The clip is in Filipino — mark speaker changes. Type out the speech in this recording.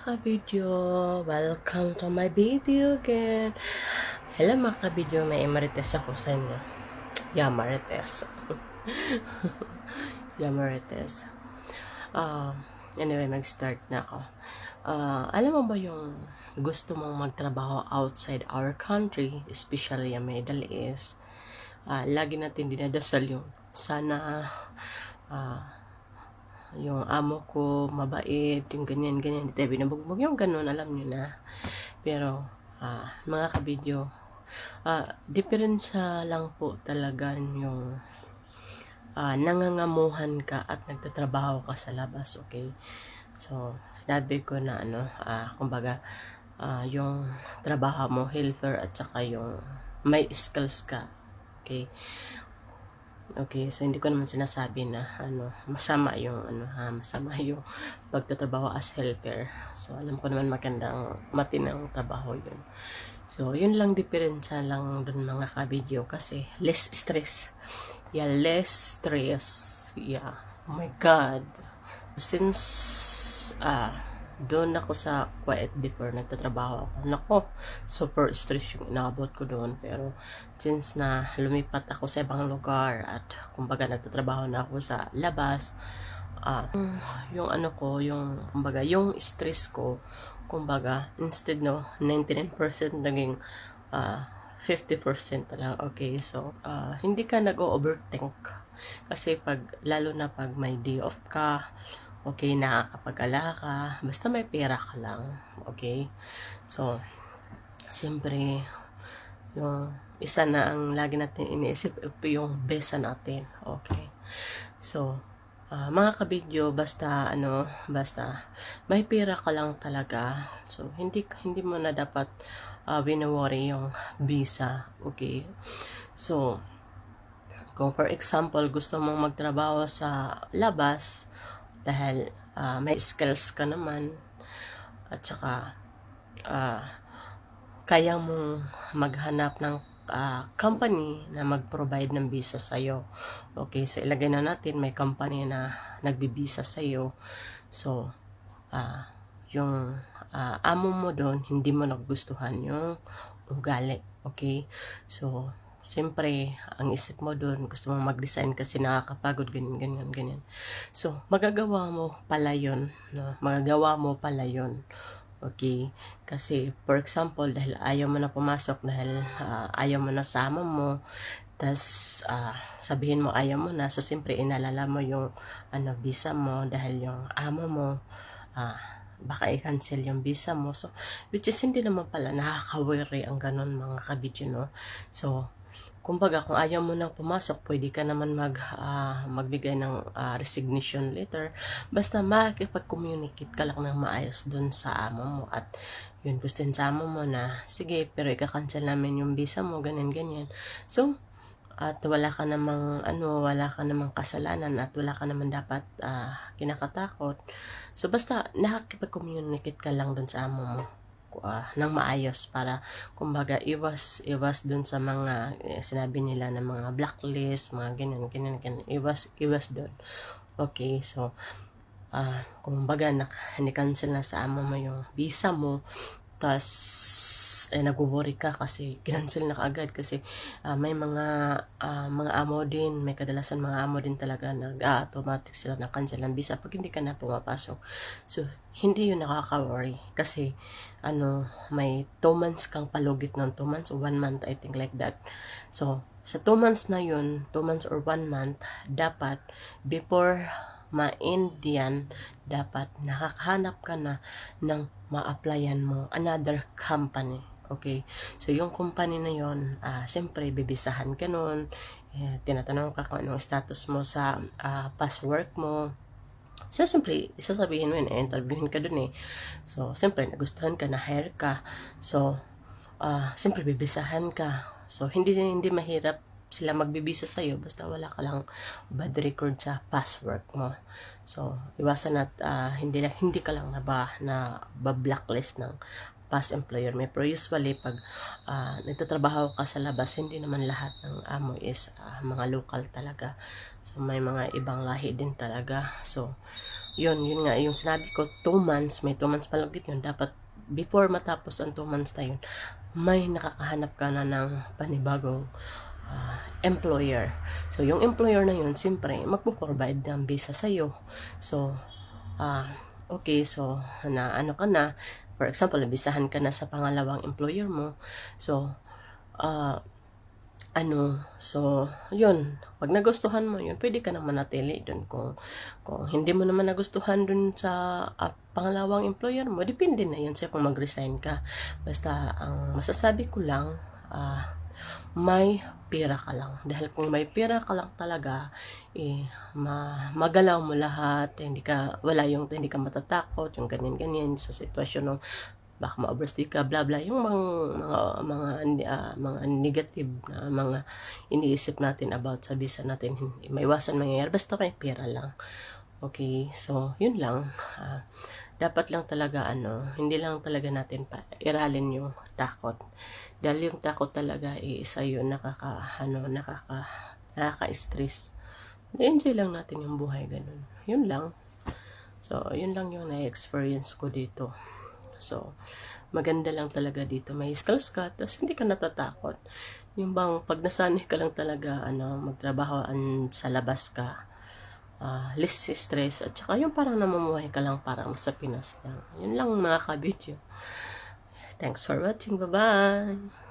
Speaker 1: kabidyo! Welcome to my video again! Hello mga kabidyo, may Marites ako sa inyo. Marites. Marites. Anyway, mag-start na ako. Alam mo ba yung gusto mong magtrabaho outside our country, especially yung Middle East? Lagi natin dinadasal yung sana yung amo ko mabait, yung ganyan, hindi tayo binabugbog, yung ganun, alam nyo na. Pero, mga kabidyo, diferensya lang po talaga yung nangangamuhan ka at nagtatrabaho ka sa labas, okay? So, sinabi ko na kumbaga, yung trabaho mo, helper, at saka yung may skills ka, okay? Okay, so hindi ko naman sinasabi na masama yung masama yung pagtatrabaho as helper. So alam ko naman magandang matinang trabaho yun. So yun lang, diferensya lang dun mga kabidyo, kasi less stress. Yeah, less stress. Yeah. Oh my God. Since doon ako sa quiet before nagtatrabaho ako. Nako, super stress yung inaabot ko doon. Pero since na lumipat ako sa ibang lugar at kumbaga nagtatrabaho na ako sa labas, yung kumbaga yung stress ko, kumbaga instead 99% naging 50% na lang. Okay, so hindi ka nag-overthink kasi lalo na pag may day off ka, okay, nakakapag-ala ka, basta may pera ka lang, okay? So, siyempre, yung isa na ang lagi natin iniisip, yung besa natin, okay? So, mga kabidyo, basta may pera ka lang talaga. So, hindi mo na dapat wino-worry yung visa, okay? So, kung for example, gusto mong magtrabaho sa labas, dahil may skills ka naman, at saka kaya mong maghanap ng company na mag-provide ng visa sa'yo. Okay, so ilagay na natin may company na nagbibisa sa'yo. So, yung amo mo doon, hindi mo nagustuhan yung ugali. Okay, so siyempre, ang isip mo doon, gusto mong mag-design kasi nakakapagod, ganyan. So, magagawa mo pala yun, no? Magagawa mo pala yun. Okay? Kasi, for example, dahil ayaw mo na pumasok, dahil ayaw mo na sama mo, tas sabihin mo ayaw mo na, so siyempre, inalala mo yung visa mo, dahil yung amo mo, baka i-cancel yung visa mo. So, which is hindi naman pala nakaka-worry ang ganun mga kabidyo, no? So, kumbaga, kung ayaw mo nang pumasok, pwede ka naman magbigay ng resignation letter. Basta makikipag-communicate ka lang ng maayos dun sa amo mo. At yun, gustin sa amo mo na, sige, pero ika-cancel namin yung visa mo, ganyan. So, at wala ka namang kasalanan at wala ka naman dapat kinakatakot. So, basta nakikipag-communicate ka lang dun sa amo mo ng maayos para kumbaga iwas dun sa mga sinabi nila na mga blacklist, mga ganyan, iwas dun. Okay, so kumbaga ni-cancel na sa amo mo yung visa mo, tas nag-worry ka kasi kinancel na kaagad kasi may mga amo din, may kadalasan mga amo din talaga automatic sila na cancel ng visa pag hindi ka na pumapasok. So, hindi yun nakaka-worry kasi may 2 months kang palugit ng 2 months o 1 month, I think like that. So, sa 2 months na yun, 2 months or 1 month, dapat before ma-Indian, dapat nakakahanap ka na ng ma-applyan mo another company. Okay, so yung company na yun, siyempre bibisahan ka nun, tinatanong ka kung anong status mo sa past work mo. So, siyempre, isasabihin mo yun, interviewin ka dun So, siyempre, nagustuhan ka, na-hire ka. So, siyempre, bibisahan ka. So, hindi mahirap sila magbibisa sa'yo, basta wala ka lang bad record sa past work mo. So, iwasan at hindi ka lang na blacklist ng past employer mo. Pero usually, pag nagtatrabaho ka sa labas, hindi naman lahat ng amo is mga local talaga. So, may mga ibang lahi din talaga. So, yun nga, yung sinabi ko, 2 months, may 2 months palagit yun, dapat before matapos ang 2 months na yun, may nakakahanap ka na ng panibagong employer. So, yung employer na yun, siyempre, magpo-provide ng visa sa'yo. So, okay, so, na ano ka na, for example, nabisahan ka na sa pangalawang employer mo. So, so, yun, pag nagustuhan mo yun, pwede ka naman natili dun. Kung hindi mo naman nagustuhan dun sa pangalawang employer mo, depende na yun sa'yo kung mag-resign ka. Basta, ang masasabi ko lang, may pera ka lang. Dahil kung may pera ka lang talaga, magalaw mo lahat, hindi ka matatakot, yung ganyan-ganyan sa sitwasyon ng baka ma-overstay ka, bla bla, yung mga negative na mga iniisip natin about sa visa natin, may iwasan mangyayari, basta may pera lang. Okay, so yun lang. Dapat lang talaga hindi lang talaga natin iralin yung takot. Dahil yung takot talaga isa yun nakaka-stress. Enjoy lang natin yung buhay ganun. Yun lang. So, yun lang yung na-experience ko dito. So, maganda lang talaga dito. May skills ka, tapos hindi ka natatakot. Yung bang pag nasanay ka lang talaga magtrabaho sa labas ka, less stress, at saka yung parang namumuhay ka lang parang sa Pinas lang. Yun lang mga ka-video. Thanks for watching. Bye-bye!